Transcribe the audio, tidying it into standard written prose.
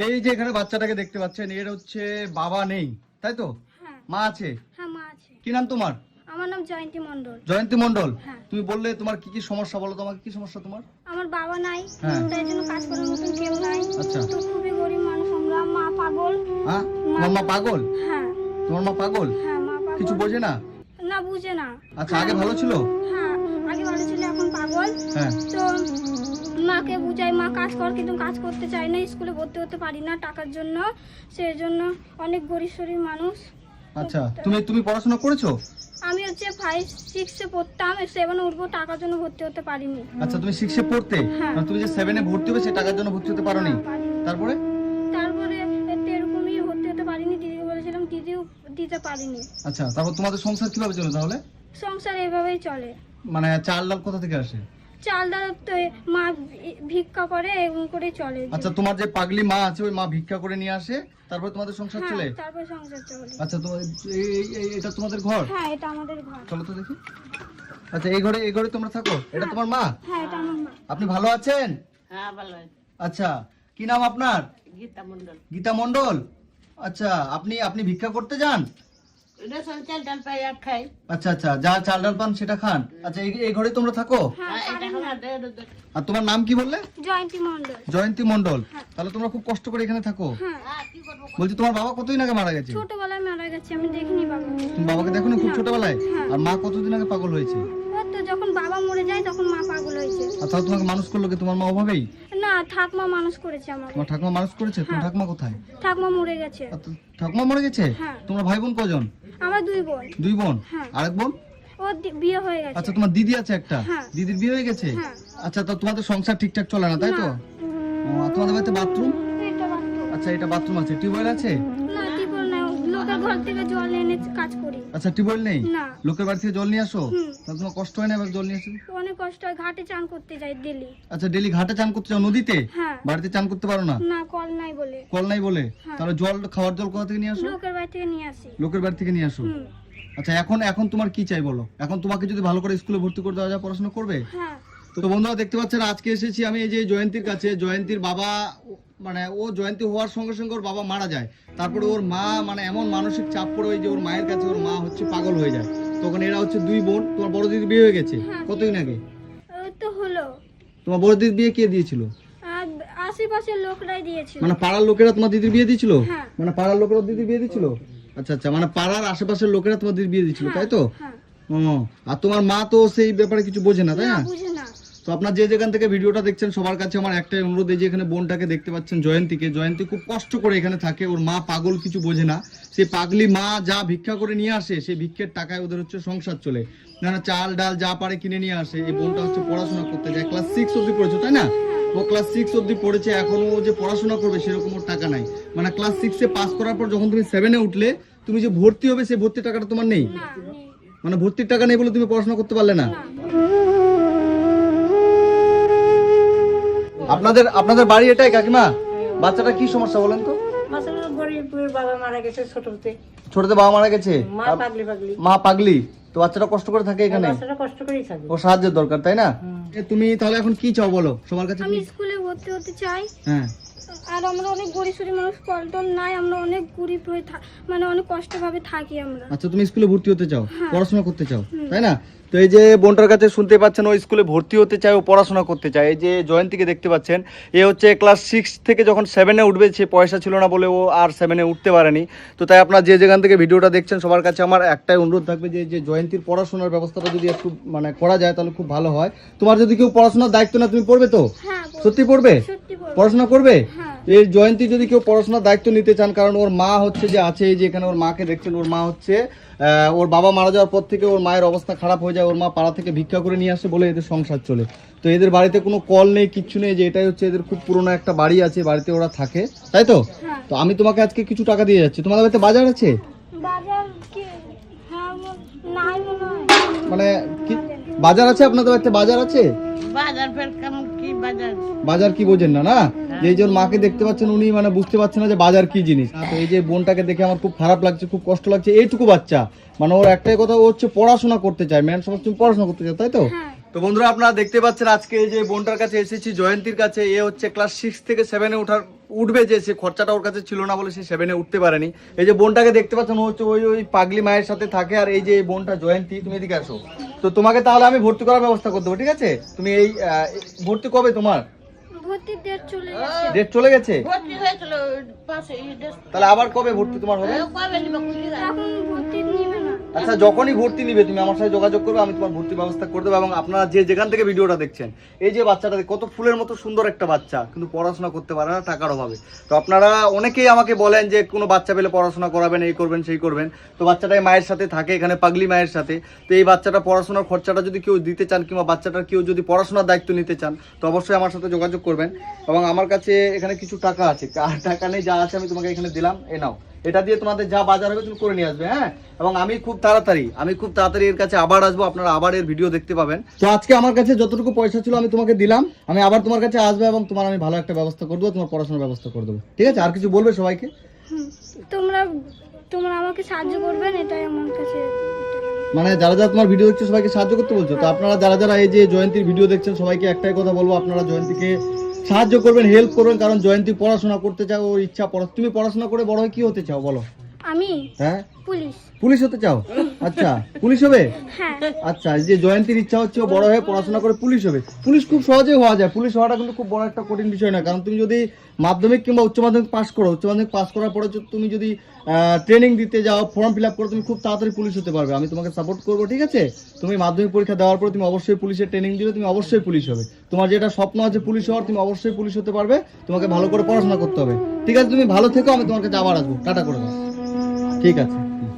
এই যে এখানে বাচ্চাটাকে দেখতে পাচ্ছেন, এর হচ্ছে বাবা নেই, তাই তো? হ্যাঁ। মা আছে? হ্যাঁ, মা আছে। কি নাম তোমার? আমার নাম জয়ন্তী মণ্ডল। জয়ন্তী মণ্ডল। হ্যাঁ। তুমি বললে তোমার কি কি সমস্যা, বলো তোমাকে কি সমস্যা তোমার? আমার বাবা নাই, হ্যাঁ। তাই জন্য কাজ করার মতন কেউ নাই। আচ্ছা। তো খুবই গরিব মানুষ আমরা। মা পাগল। হ্যাঁ, তোমার মা পাগল? হ্যাঁ। তোমার মা পাগল? হ্যাঁ, মা পাগল। কিছু বোঝে না? না, বুঝে না। আচ্ছা, আগে ভালো ছিল? হ্যাঁ, আগে ভালো ছিল, এখন পাগল। হ্যাঁ। তো মাকে বুঝাই, মা কাজ কর, কিন্তু কাজ করতে চায় না। স্কুলে ভর্তি হতে পারি না টাকার জন্য, সেই জন্য অনেক গরিব শরীর মানুষ। আচ্ছা, তুমি পড়াশোনা করেছো? আমি হচ্ছে 5-6 পড়তাম, 7 উঠবো, টাকার জন্য ভর্তি হতে পারিনি। আচ্ছা, তুমি 6 পড়তে, হ্যাঁ। মানে তুমি যে 7 ভর্তি হবে সে টাকার জন্য ভর্তি হতে পারোনি? না, পারিনি। তারপরে এরকমই ভর্তি হতে পারিনি। দিদিকে বলেছিলাম, দিদিও দিতে পারিনি। আচ্ছা, তারপর তোমাদের সংসার কিভাবে চলে তাহলে? সংসার এভাবেই চলে। মানে চাল ডাল কোথা থেকে আসে? চাল ডাল তো মা ভিক্ষা করে, এরকম করে চলে। আচ্ছা, তোমার যে পাগলি মা আছে ওই মা ভিক্ষা করে নিয়ে আসে, তারপর তোমাদের সংসার হ্যাঁ, চলে? তারপর সংসার চলে। আচ্ছা, তো এটা তোমাদের ঘর? হ্যাঁ, এটা আমাদের ঘর। চলো তো দেখি। আচ্ছা, এই ঘরে তোমরা থাকো? এটা তোমার মা? হ্যাঁ, এটা আমার মা। আপনি ভালো আছেন? হ্যাঁ, ভালো আছি। আচ্ছা, কি নাম আপনার? গীতা মন্ডল। গীতা মণ্ডল। আচ্ছা, আপনি ভিক্ষা করতে যান? এটা সব চাল ডাল পাই আর খাই। আচ্ছা আচ্ছা, যা চাল ডাল পান সেটা খান। আচ্ছা, এই ঘরে তোমরা থাকো? হ্যাঁ, হ্যাঁ, এটা পারি না। খাওয়া আর তোমার নাম কি বললে? জয়ন্তী মণ্ডল। জয়ন্তী মণ্ডল। হ্যাঁ। তাহলে তোমরা খুব কষ্ট করে এখানে থাকো? হ্যাঁ, কি করবো? বলছি, তোমার বাবা কতদিন আগে মারা গেছে? ছোটবেলায় মারা গেছে, আমি দেখিনি বাবা। তুমি বাবাকে দেখো না খুব ছোটবেলায়? হ্যাঁ। আর মা কতদিন আগে পাগল হয়েছে? ও তো যখন বাবা মরে যায় তখন মা পাগল হয়েছে। আর তাহলে তোমাকে মানুষ করলো কি তোমার মা ওভাবেই? না, ঠাকমা মানুষ করেছে আমার। তোমার ঠাকুমা মানুষ করেছে? তোমার হ্যাঁ। ঠাকুমা কোথায়? ঠাকমা মরে গেছে। আর ঠাকুমা মরে গেছে? হ্যাঁ। তোমার ভাই বোন কজন? আমার 2 বোন। 2 বোন? হ্যাঁ। আরেক বোন? ও বিয়ে হয়ে গেছে। আচ্ছা, তোমার দিদি আছে একটা? হ্যাঁ। দিদির বিয়ে হয়ে গেছে? হ্যাঁ। আচ্ছা, তো তোমাদের সংসার ঠিকঠাক চলে না, তাই তো? না। ও, আর তোমাদের বাড়িতে বাথরুম? এটা বাথরুম। আচ্ছা, এটা বাথরুম আছে। টিউবওয়েল আছে? না, টিপল না, লোকের ঘর থেকে জল এনে কাজ করি। আচ্ছা, টিউবওয়েল নেই? না। লোকের বাড়ি থেকে জল নিয়ে আসো? হুম। তাহলে তোমার কষ্ট হয় না এবার জল নিয়ে আসো? অনেক কষ্ট হয়, ঘাটে চান করতে যাই ডেলি। আচ্ছা, ডেলি ঘাটে চান করতে যাও? নদীতে? হ্যাঁ। বাড়িতে চান করতে পারো না? না, কল নাই বলে। কল নাই বলে? হ্যাঁ। তাহলে খাওয়ার জল কোথা থেকে নিয়ে আসো? লোকের বাড়ি থেকে নিয়ে আসি। লোকের বাড়ি থেকে নিয়ে আসো? হুম। আচ্ছা, এখন তোমার কি চাই বলো? এখন তোমাকে যদি ভালো করে স্কুলে ভর্তি করে দেওয়া যায়, পড়াশোনা করবে? হ্যাঁ। তো বন্ধুরা দেখতে পাচ্ছেন, আজকে এসেছি আমি এই যে জয়ন্তীর কাছে। জয়ন্তীর বাবা, মানে ও জয়ন্তী হওয়ার সঙ্গে সঙ্গে ওর বাবা মারা যায়। তারপরে ওর মা, মানে এমন মানসিক চাপ পড়ে ওই যে ওর মায়ের কাছে, ওর মা হচ্ছে পাগল হয়ে যায়। তখন এরা হচ্ছে 2 বোন। তোমার বড় দিদির বিয়ে হয়ে গেছে হ্যাঁ। কতদিন আগে? ওই তো হলো। তোমার বড় দিদির বিয়ে কে দিয়েছিল? আর আশেপাশের লোকরাই দিয়েছিল। মানে পাড়ার লোকেরা তোমার দিদির বিয়ে দিয়েছিল? হ্যাঁ। মানে পাড়ার লোকেরা দিদির বিয়ে দিয়েছিল? আচ্ছা আচ্ছা, মানে পাড়ার আশেপাশের লোকেরা তোমার দিদির বিয়ে দিয়েছিল, তাই তো? হ্যাঁ। ও, আর তোমার মা তো সেই ব্যাপারে কিছু বোঝে না, তাই না, না? বুঝে না। তো আপনার যে যেখান থেকে ভিডিওটা দেখছেন সবার কাছে আমার একটাই অনুরোধ, এই যে এখানে বোনটাকে দেখতে পাচ্ছেন জয়ন্তীকে। জয়ন্তী খুব কষ্ট করে এখানে থাকে, ওর মা পাগল, কিছু বোঝে না। সেই পাগলি মা যা ভিক্ষা করে নিয়ে আসে, সেই ভিক্ষের টাকায় ওদের হচ্ছে সংসার চলে। না, চাল ডাল যা পারে কিনে নিয়ে আসে। এই বোনটা হচ্ছে পড়াশোনা করতে যায়, ক্লাস 6 অবধি পড়েছে, তাই না? ও ক্লাস 6 অবধি পড়েছে, এখনো ও যে পড়াশোনা করবে সেরকম ওর টাকা নাই। মানে ক্লাস 6 পাস করার পর যখন তুমি 7 উঠলে, তুমি যে ভর্তি হবে সেই ভর্তির টাকাটা তোমার নেই। না, নেই। মানে ভর্তির টাকা নেই বলে তুমি পড়াশোনা করতে পারলে না। না। আপনাদের বাড়ি এটাই কাকিমা? বাচ্চাটা কি সমস্যা বলেন তো? আসলে গরিবের বাবা মারা গেছে ছোটতে। ছোটতে বাবা মারা গেছে? মা পাগলি পাগলি। মা পাগলি। তো বাচ্চাটা কষ্ট করে থাকে এখানে? বাচ্চাটা কষ্ট করেই থাকে। ও সাহায্যের দরকার, তাই না? তুমি তাহলে এখন কি চাও বলো সবার কাছে? আমি স্কুলে ভর্তি হতে চাই। হ্যাঁ। আর আমরা অনেক গরিব শরীর মানুষ, কল টল নাই, আমরা অনেক গরিব হয়ে মানে অনেক কষ্ট ভাবে থাকি আমরা। আচ্ছা, তুমি স্কুলে ভর্তি হতে চাও, হ্যাঁ। পড়াশোনা করতে চাও, তাই না? তো এই যে বোনটার কাছে শুনতে পাচ্ছেন, ও স্কুলে ভর্তি হতে চায়, ও পড়াশোনা করতে চায়। এই যে জয়ন্তীকে দেখতে পাচ্ছেন, এ হচ্ছে ক্লাস 6 থেকে যখন 7 উঠবে, সে পয়সা ছিল না বলে ও আর 7 উঠতে পারেনি। তো তাই আপনার যে যেখান থেকে ভিডিওটা দেখছেন সবার কাছে আমার একটাই অনুরোধ থাকবে, যে জয়ন্তীর পড়াশোনার ব্যবস্থাটা যদি একটু মানে করা যায় তাহলে খুব ভালো হয়। তোমার যদি কেউ পড়াশোনার দায়িত্ব না, তুমি পড়বে তো? হ্যাঁ, সত্যি পড়বে? সত্যি বলবো। পড়াশোনা করবে? হ্যাঁ। এই জয়ন্তী যদি কেউ পড়াশোনার দায়িত্ব নিতে চান, কারণ ওর মা হচ্ছে যে আছে, এই যে এখানে ওর মাকে দেখছেন, ওর মা হচ্ছে ওর বাবা মারা যাওয়ার পর থেকে ওর মায়ের অবস্থা খারাপ হয়ে যায়। ওর মা পাড়া থেকে ভিক্ষা করে নিয়ে আসে বলে এদের সংসার চলে। তো এদের বাড়িতে কোনো কল নেই, কিচ্ছু নেই, যে এটাই হচ্ছে এদের খুব পুরোনো একটা বাড়ি আছে, বাড়িতে ওরা থাকে, তাই তো? হ্যাঁ। তো আমি তোমাকে আজকে কিছু টাকা দিয়ে যাচ্ছি। তোমাদের বাড়িতে বাজার আছে? বাজার কি? হ্যাঁ, নাই মনে হয়। মানে কি বাজার আছে আপনাদের বাড়িতে? বাজার আছে? বাজার ফের কেমন কি বাজার? বাজার কি বোঝেন না? না, এই যে ওর মাকে দেখতে পাচ্ছেন, উনি মানে বুঝতে পারছেন না যে বাজার কি জিনিস। তো এই যে বোনটাকে দেখে আমার খুব খারাপ লাগছে, খুব কষ্ট লাগছে। এইটুকু বাচ্চা, মানে ওর একটাই কথা, ও হচ্ছে পড়াশোনা করতে চায়। মেন সমস্ত তুমি পড়াশোনা করতে চাও, তাই তো? হ্যাঁ। তো তো বন্ধুরা আপনারা দেখতে পাচ্ছেন আজকে এই যে বোনটার কাছে এসেছি জয়ন্তীর কাছে, এ হচ্ছে ক্লাস 6 থেকে 7-এ উঠবে, যে সে খরচাটা ওর কাছে ছিল না বলে সে 7-এ উঠতে পারেনি। এই যে বোনটাকে দেখতে পাচ্ছেন ও হচ্ছে ওই পাগলি মায়ের সাথে থাকে, আর এই যে এই বোনটা জয়ন্তী, তুমি এদিকে আসো। তো তোমাকে তাহলে আমি ভর্তি করার ব্যবস্থা করে দেবো, ঠিক আছে? তুমি এই ভর্তি কবে তোমার ভর্তির ডেট চলে গেছে। ডেট চলে গেছে? ভর্তি হয়েছিল পাশে তাহলে আবার কবে ভর্তি তোমার হবে? কবে নিব এখন ভর্তি নিবে না। আচ্ছা, যখনই ভর্তি নিবে তুমি আমার সাথে যোগাযোগ করবে, আমি তোমার ভর্তি ব্যবস্থা করে দেবো। এবং আপনারা যে যেখান থেকে ভিডিওটা দেখছেন, এই যে বাচ্চাটা কত ফুলের মতো সুন্দর একটা বাচ্চা, কিন্তু পড়াশোনা করতে পারে না টাকার অভাবে। তো আপনারা অনেকেই আমাকে বলেন যে কোনো বাচ্চা পেলে পড়াশোনা করাবেন, এই করবেন সেই করবেন। তো বাচ্চাটাই মায়ের সাথে থাকে এখানে, পাগলি মায়ের সাথে। তো এই বাচ্চাটা পড়াশোনার খরচাটা যদি কেউ দিতে চান, কিংবা বাচ্চাটার কেউ যদি পড়াশোনার দায়িত্ব নিতে চান, তো অবশ্যই আমার সাথে যোগাযোগ করবেন। এবং আমার কাছে এখানে কিছু টাকা আছে, টাকা নেই, যা আছে আমি তোমাকে এখানে দিলাম, এ নাও। এটা দিয়ে তোমাদের যা বাজার হবে তুমি করে নিয়ে আসবে, হ্যাঁ? এবং আমি খুব তাড়াতাড়ি এর কাছে আবার আসবো, আপনারা আবার এর ভিডিও দেখতে পাবেন। তো আজকে আমার কাছে যতটুকু পয়সা ছিল আমি তোমাকে দিলাম, আমি আবার তোমার কাছে আসবো এবং তোমার আমি ভালো একটা ব্যবস্থা করে দেবো, তোমার পড়াশোনার ব্যবস্থা করে দেবো, ঠিক আছে? আর কিছু বলবে সবাইকে? তোমরা আমাকে সাহায্য করবেন, এটাই আমার কাছে। মানে যারা যারা তোমার ভিডিও দেখছে সবাইকে সাহায্য করতে বলছো? তো আপনারা যারা যারা এই যে জয়ন্তীর ভিডিও দেখছেন সবাইকে একটাই কথা বলবো, আপনারা জয়ন্তীকে সাহায্য করবেন, হেল্প করবেন, কারণ জয়ন্তী পড়াশোনা করতে চাও, ওর ইচ্ছা। তুমি পড়াশোনা করে বড় হয়ে কি হতে চাও বলো? আমি হ্যাঁ, পুলিশ হতে চাও? আচ্ছা, পুলিশ হবে? হ্যাঁ। আচ্ছা, এই যে জয়ন্তীর ইচ্ছা হচ্ছে ও বড় হয়ে পড়াশোনা করে পুলিশ হবে। পুলিশ খুব সহজে হওয়া যায়, পুলিশ হওয়াটা কিন্তু খুব বড় একটা কঠিন বিষয় না। কারণ তুমি যদি মাধ্যমিক কিংবা উচ্চ মাধ্যমিক পাস করো, উচ্চ মাধ্যমিক পাস করার পরে তুমি যদি ট্রেনিং দিতে যাও, ফর্ম ফিল আপ করো, তুমি খুব তাড়াতাড়ি পুলিশ হতে পারবে। আমি তোমাকে সাপোর্ট করবো, ঠিক আছে? তুমি মাধ্যমিক পরীক্ষা দেওয়ার পর তুমি অবশ্যই পুলিশের ট্রেনিং দিলে তুমি অবশ্যই পুলিশ হবে। তোমার যেটা স্বপ্ন আছে পুলিশ হওয়ার, তুমি অবশ্যই পুলিশ হতে পারবে। তোমাকে ভালো করে পড়াশোনা করতে হবে, ঠিক আছে? তুমি ভালো থেকো, আমি তোমার কাছে আবার আসবো। টাটা করে দাও, ঠিক আছে?